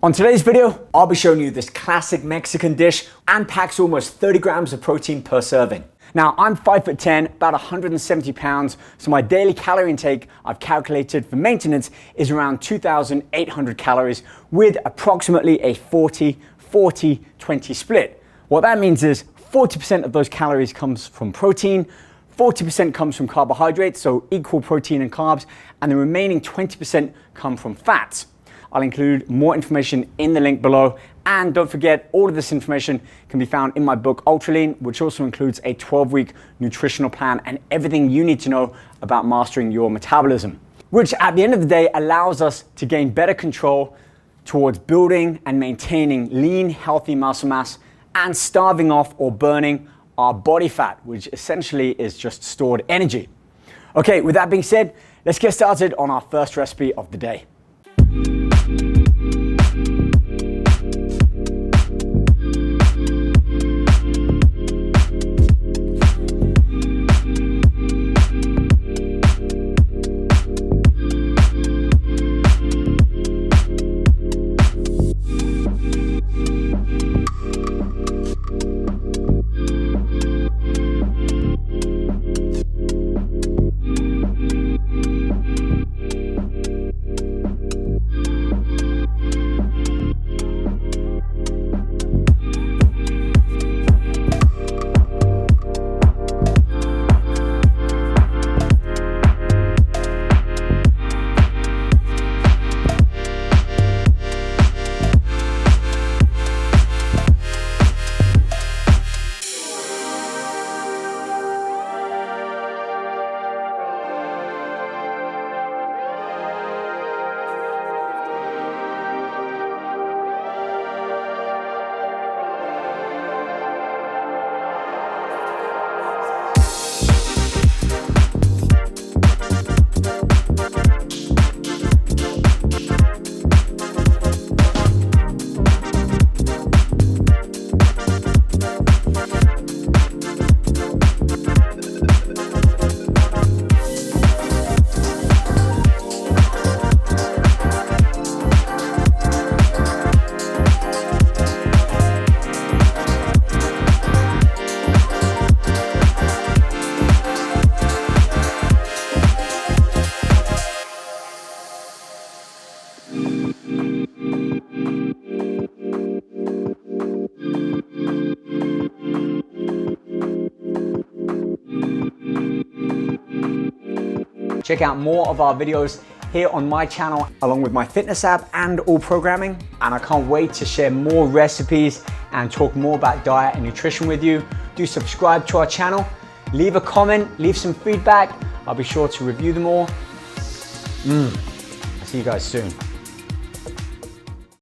On today's video, I'll be showing you this classic Mexican dish and packs almost 30 grams of protein per serving. Now, I'm 5'10", about 170 pounds, so my daily calorie intake I've calculated for maintenance is around 2,800 calories with approximately a 40-40-20 split. What that means is 40% of those calories comes from protein, 40% comes from carbohydrates, so equal protein and carbs, and the remaining 20% come from fats. I'll include more information in the link below, and don't forget, all of this information can be found in my book Ultra Lean, which also includes a 12-week nutritional plan and everything you need to know about mastering your metabolism, which at the end of the day allows us to gain better control towards building and maintaining lean, healthy muscle mass and starving off or burning our body fat, which essentially is just stored energy. Okay, with that being said, let's get started on our first recipe of the day. Check out more of our videos here on my channel, along with my fitness app and all programming. And I can't wait to share more recipes and talk more about diet and nutrition with you. Do subscribe to our channel, leave a comment, leave some feedback. I'll be sure to review them all. I'll see you guys soon.